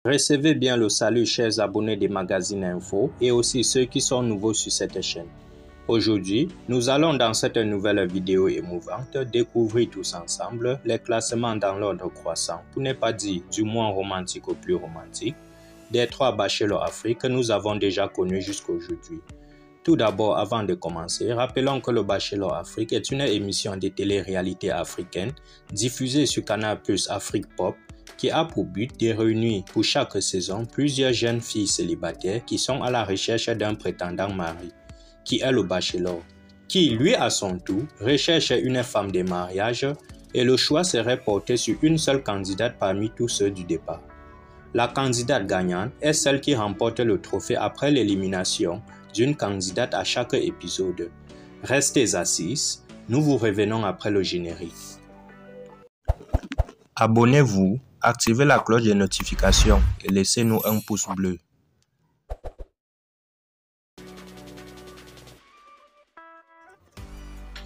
Recevez bien le salut chers abonnés des magazines Info et aussi ceux qui sont nouveaux sur cette chaîne. Aujourd'hui, nous allons dans cette nouvelle vidéo émouvante découvrir tous ensemble les classements dans l'ordre croissant, pour ne pas dire du moins romantique au plus romantique, des 3 bachelors Afrique que nous avons déjà connus jusqu'à aujourd'hui. Tout d'abord, avant de commencer, rappelons que le Bachelor Afrique est une émission de télé-réalité africaine diffusée sur Canal+ Afrique Pop qui a pour but de réunir pour chaque saison plusieurs jeunes filles célibataires qui sont à la recherche d'un prétendant mari, qui est le bachelor, qui lui à son tour recherche une femme de mariage et le choix serait porté sur une seule candidate parmi tous ceux du départ. La candidate gagnante est celle qui remporte le trophée après l'élimination d'une candidate à chaque épisode. Restez assis, nous vous revenons après le générique. Abonnez-vous, activez la cloche de notification et laissez-nous un pouce bleu.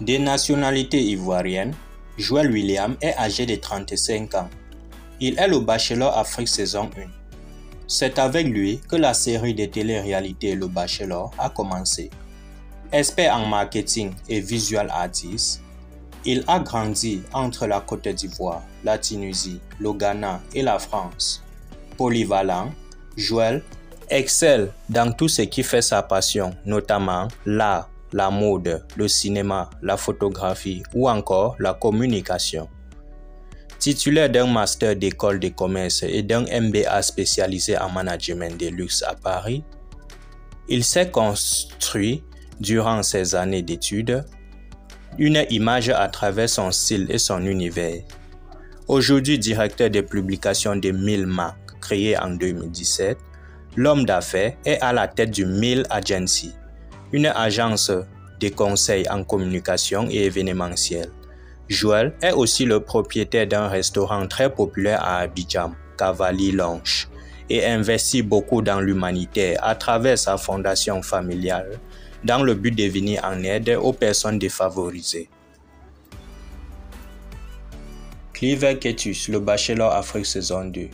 De nationalité ivoirienne, Joël William est âgé de 35 ans. Il est le Bachelor Afrique saison 1. C'est avec lui que la série de télé-réalité Le Bachelor a commencé. Expert en marketing et visual artist, il a grandi entre la Côte d'Ivoire, la Tunisie, le Ghana et la France. Polyvalent, Joël excelle dans tout ce qui fait sa passion, notamment l'art, la mode, le cinéma, la photographie ou encore la communication. Titulaire d'un master d'école de commerce et d'un MBA spécialisé en management de luxe à Paris, il s'est construit durant ses années d'études une image à travers son style et son univers. Aujourd'hui directeur de publication de 1000 marques créé en 2017, l'homme d'affaires est à la tête du 1000 Agency, une agence de conseil en communication et événementiel. Joël est aussi le propriétaire d'un restaurant très populaire à Abidjan, Cavalli Lounge, et investit beaucoup dans l'humanitaire à travers sa fondation familiale, dans le but de venir en aide aux personnes défavorisées. Cliver Ketus, le Bachelor Afrique saison 2.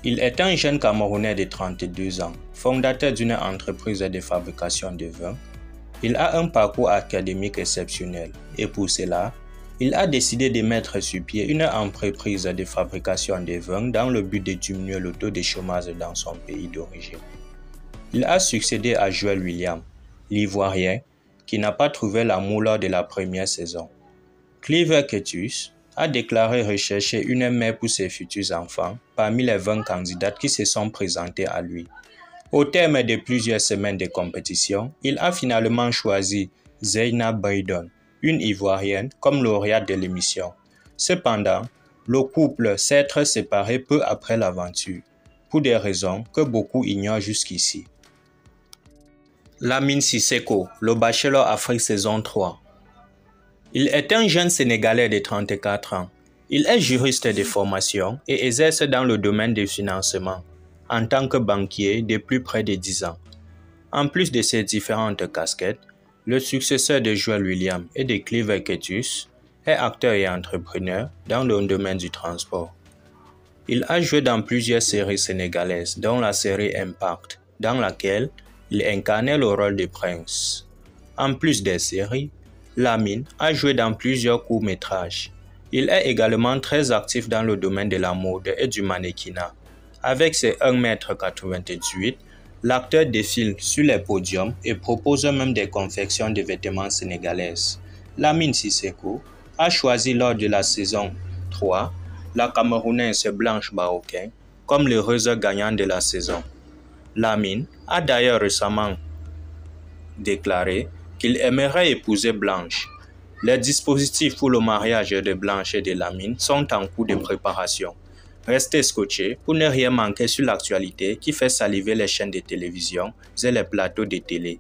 Il est un jeune Camerounais de 32 ans, fondateur d'une entreprise de fabrication de vin. Il a un parcours académique exceptionnel et pour cela, il a décidé de mettre sur pied une entreprise de fabrication de vin dans le but de diminuer le taux de chômage dans son pays d'origine. Il a succédé à Joël William, l'Ivoirien, qui n'a pas trouvé l'amour lors de la première saison. Cliver Ketus a déclaré rechercher une mère pour ses futurs enfants parmi les 20 candidates qui se sont présentés à lui. Au terme de plusieurs semaines de compétition, il a finalement choisi Zeyna Baydon, une Ivoirienne, comme lauréate de l'émission. Cependant, le couple s'est séparé peu après l'aventure, pour des raisons que beaucoup ignorent jusqu'ici. Lamine Sisseko, le Bachelor Afrique saison 3. Il est un jeune Sénégalais de 34 ans. Il est juriste de formation et exerce dans le domaine du financement en tant que banquier depuis près de 10 ans. En plus de ses différentes casquettes, le successeur de Joël William et de Cliver Ketus est acteur et entrepreneur dans le domaine du transport. Il a joué dans plusieurs séries sénégalaises, dont la série Impact, dans laquelle il incarnait le rôle de prince. En plus des séries, Lamine a joué dans plusieurs courts-métrages. Il est également très actif dans le domaine de la mode et du mannequinat. Avec ses 1,98 m, l'acteur défile sur les podiums et propose même des confections de vêtements sénégalaises. Lamine Sisseko a choisi lors de la saison 3 la Camerounaise Blanche Bahoken comme l'heureuse gagnante de la saison. Lamine a d'ailleurs récemment déclaré qu'il aimerait épouser Blanche. Les dispositifs pour le mariage de Blanche et de Lamine sont en cours de préparation. Restez scotchés pour ne rien manquer sur l'actualité qui fait saliver les chaînes de télévision et les plateaux de télé.